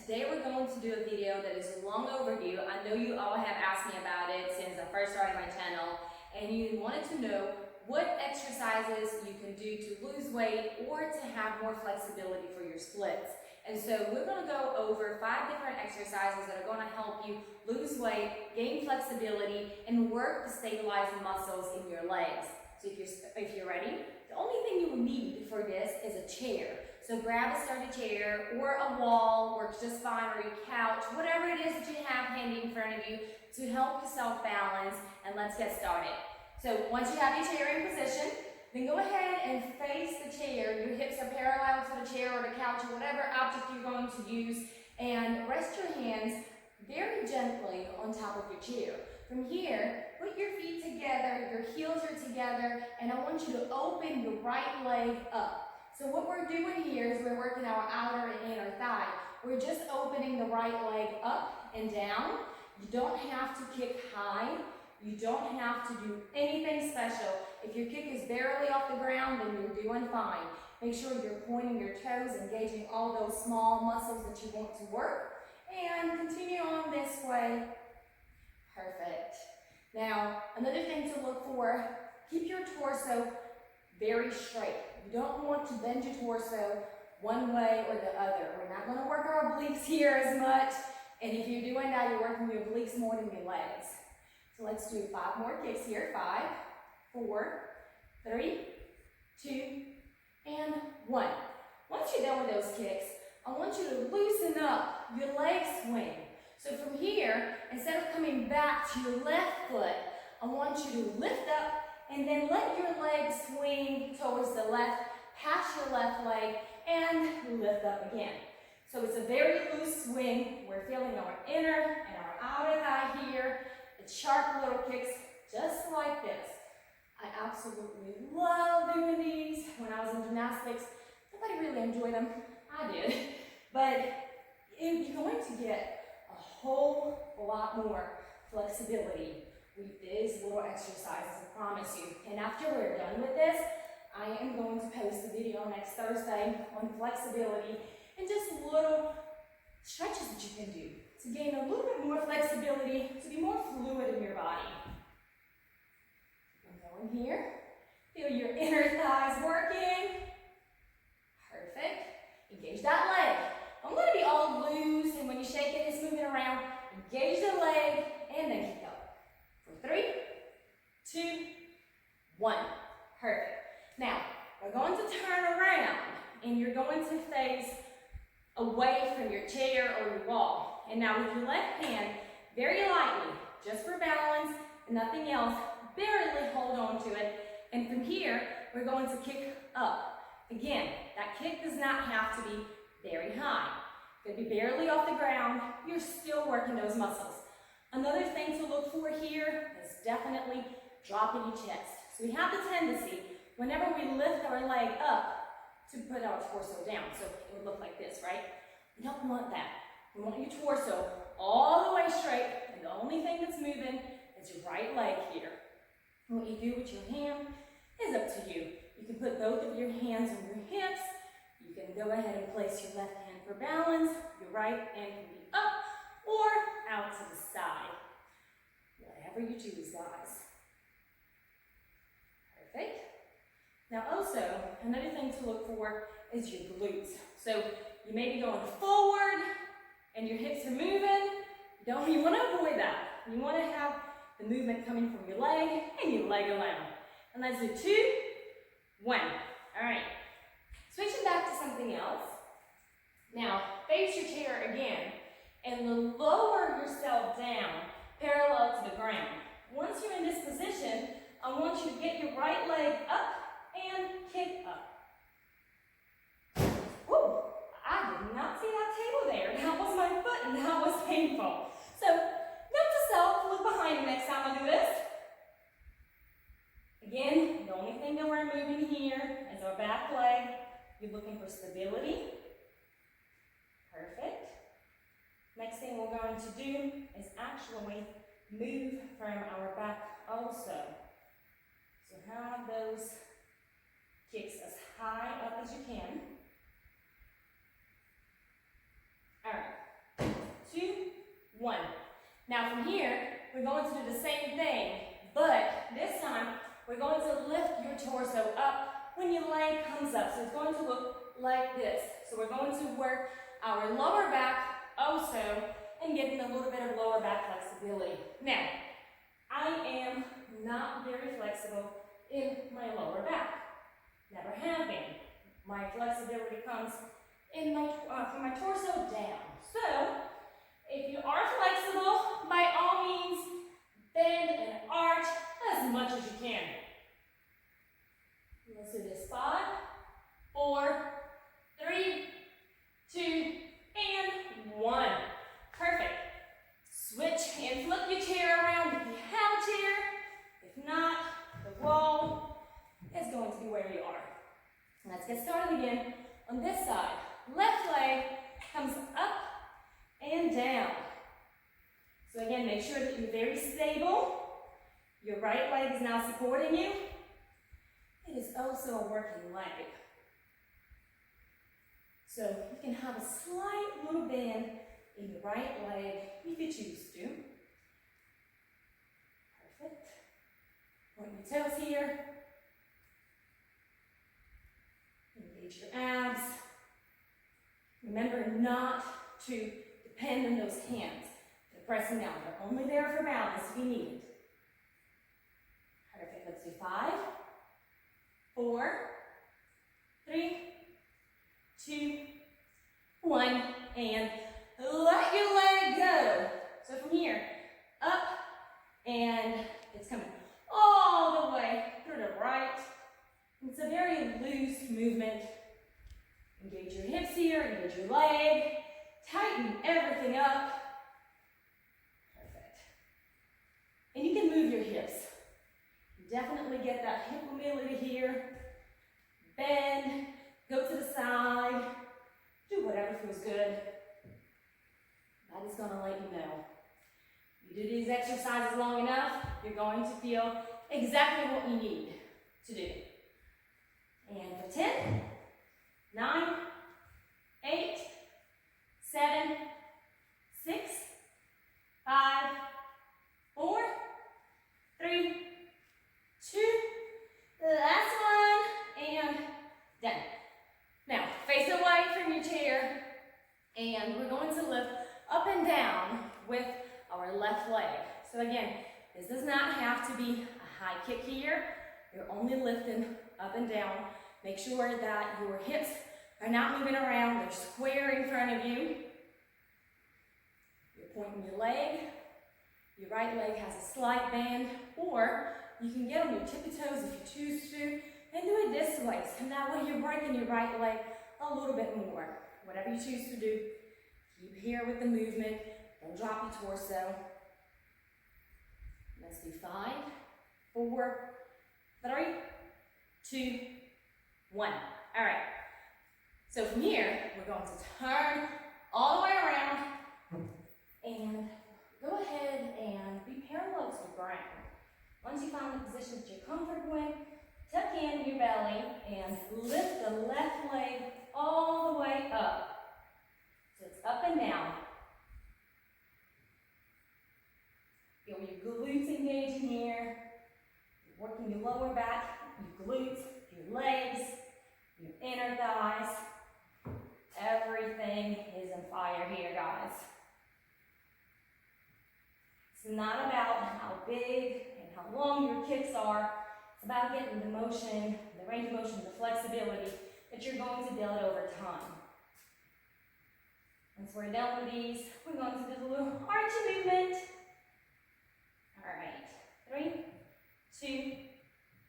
today we're going to do a video that is long overdue. I know you all have asked me about it since I first started my channel, and you wanted to know what exercises you can do to lose weight or to have more flexibility for your splits. And so we're going to go over 5 different exercises that are going to help you lose weight, gain flexibility, and work to stabilize the muscles in your legs. So if you're ready, the only thing you will need for this is a chair. So grab a sturdy chair or a wall, works just fine, or your couch, whatever it is that you have handy in front of you to help yourself balance, and let's get started. So once you have your chair in position, then go ahead and face the chair. Your hips are parallel to the chair or the couch or whatever object you're going to use, and rest your hands very gently on top of your chair. From here, put your feet together, your heels are together, and I want you to open your right leg up. So what we're doing here is we're working our outer and inner thigh. We're just opening the right leg up and down. You don't have to kick high. You don't have to do anything special. If your kick is barely off the ground, then you're doing fine. Make sure you're pointing your toes, engaging all those small muscles that you want to work. And continue on this way. Perfect. Now, another thing to look for, keep your torso very straight. You don't want to bend your torso one way or the other. We're not going to work our obliques here as much. And if you're doing that, you're working your obliques more than your legs. So let's do 5 more kicks here. 5, 4, 3, 2, and 1. Once you're done with those kicks, I want you to loosen up your leg swing. So from here, instead of coming back to your left foot, I want you to lift up and then let your leg swing towards the left, past your left leg, and lift up again. So it's a very loose swing. We're feeling our inner and our outer thigh here. It's sharp little kicks, just like this. I absolutely love doing these. When I was in gymnastics, nobody really enjoyed them. I did. But you're going to get a whole lot more flexibility with these little exercises, I promise you. And after we're done with this, I am going to post a video next Thursday on flexibility and just little stretches that you can do to gain a little bit more flexibility, to be more fluid in your body. I'm going here. Feel your inner thighs working. Perfect. Engage that leg. I'm going to be all loose, and when you shake it, it's moving around. Engage the leg, and then kick up. For 3, 2, 1. Perfect. Now, we're going to turn around, and you're going to face away from your chair or your wall. And now with your left hand, very lightly, just for balance and nothing else, barely hold on to it. And from here, we're going to kick up. Again, that kick does not have to be very high. It's going to be barely off the ground. You're still working those muscles. Another thing to look for here is definitely dropping your chest. So we have the tendency, whenever we lift our leg up, to put our torso down. So it would look like this, right? We don't want that. We want your torso all the way straight, and the only thing that's moving is your right leg here. And what you do with your hand is up to you. You can put both of your hands on your hips. You can go ahead and place your left hand for balance. Your right hand can be up or out to the side. Whatever you choose, guys. Perfect. Now also, another thing to look for is your glutes. So you may be going forward and your hips are moving. You want to avoid that. You want to have the movement coming from your leg and your leg alone. And let's do 2, 1. All right. Switching back to something else. Now, face your chair again and lower yourself down parallel to the ground. Once you're in this position, I want you to get your right leg up and kick up. Woo! I did not see that table there. That was my foot, and that was painful. So, note to self, look behind me next time I do this. Again, the only thing that we're moving here is our back leg. You're looking for stability. Perfect. Next thing we're going to do is actually move from our back also. So have those kicks as high up as you can. All right. from here, we're going to do the same thing, but this time we're going to lift your torso up when your leg comes up. So it's going to look like this. So we're going to work our lower back also and getting a little bit of lower back flexibility. Now, I am not very flexible in my lower back. Never have been. My flexibility comes in my from my torso down. So, if you are flexible, by all means, bend and arch as much as you can. Let's do this. 5, 4, 3, 2, and 1. Perfect. Switch and flip your chair around if you have a chair. If not, the wall is going to be where you are. Let's get started again on this side. Left leg comes up and down. So again, make sure that you're very stable. Your right leg is now supporting you. It is also a working leg. So you can have a slight little bend in your right leg if you choose to. Perfect. Point your toes here. Engage your abs. Remember not to depend on those hands. They're pressing down. They're only there for balance if you need it. Perfect. Let's do 5, 4, 3, 2, 1, and let your leg go. So from here, up, and it's coming all the way through the right. It's a very loose movement. Engage your hips here, engage your leg, tighten everything up. Perfect. And you can move your hips. Definitely get that hip mobility here. Bend, go to the side, do whatever feels good. That is going to let you know. You do these exercises long enough, you're going to feel exactly what you need to do. And for 10, 9, 8, 7, 6, 5, 4, 3, 2, the last one, and done. Now, face away from your chair, and we're going to lift up and down with our left leg. So again, this does not have to be a high kick here. You're only lifting up and down. Make sure that your hips are not moving around. They're square in front of you. You're pointing your leg. Your right leg has a slight bend, or you can get on your tippy toes if you choose to, and do it this way. So that way you're breaking your right leg a little bit more. Whatever you choose to do, keep here with the movement. Don't drop your torso. Let's do 5, 4, 3, 2, 1. All right. So from here, we're going to turn all the way around and go ahead and be parallel to the ground. Once you find the position that you're comfortable in, tuck in your belly and lift the left leg all the way up. So it's up and down. Feel your glutes engaging here. You're working your lower back, your glutes, your legs, your inner thighs. Everything is on fire here, guys. It's not about how big and how long your kicks are. It's about getting the motion, the range of motion, the flexibility that you're going to build over time. Once we're done with these, we're going to do a little arch movement. All right, 3, 2,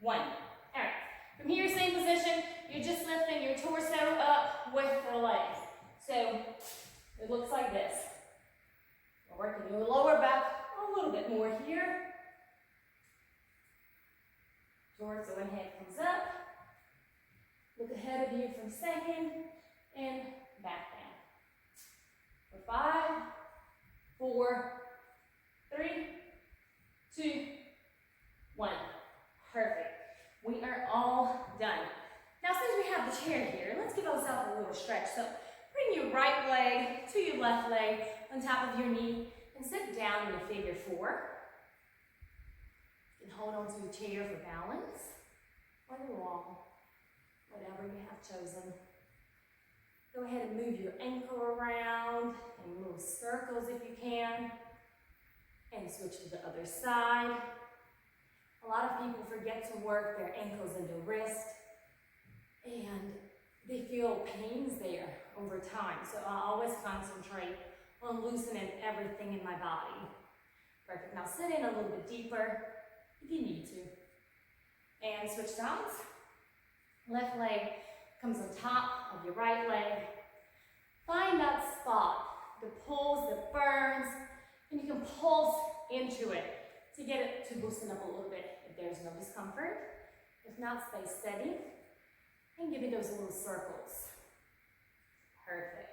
1. All right, from here, same position. You're just lifting your torso up with the legs. So it looks like this. We're working your lower back a little bit more here. Torso and head comes up. Look ahead of you for a second and back down. For 5, 4, 3, 2, 1. Perfect. We are all done. Now, since we have the chair here, let's give ourselves a little stretch. So bring your right leg to your left leg on top of your knee and and sit down in a figure 4. You can hold on to a chair for balance, or the wall, whatever you have chosen. Go ahead and move your ankle around in little circles if you can, and switch to the other side. A lot of people forget to work their ankles and the wrist, and they feel pains there over time. So I always concentrate on loosening everything in my body. Perfect. Now sit in a little bit deeper if you need to. And switch sides. Left leg comes on top of your right leg. Find that spot that pulls, that burns, and you can pulse into it to get it to loosen up a little bit if there's no discomfort. If not, stay steady and give it those little circles. Perfect.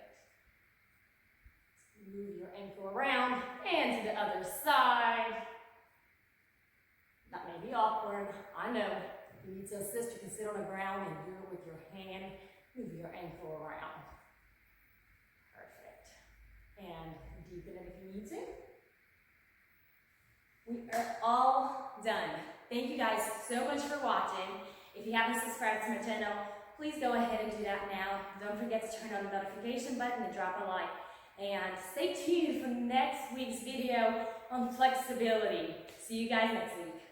Move your ankle around and to the other side. That may be awkward, I know. If you need to assist, you can sit on the ground and do it with your hand. Move your ankle around. Perfect. And deepen it if you need to. We are all done. Thank you guys so much for watching. If you haven't subscribed to my channel, please go ahead and do that now. Don't forget to turn on the notification button and drop a like. And stay tuned for next week's video on flexibility. See you guys next week.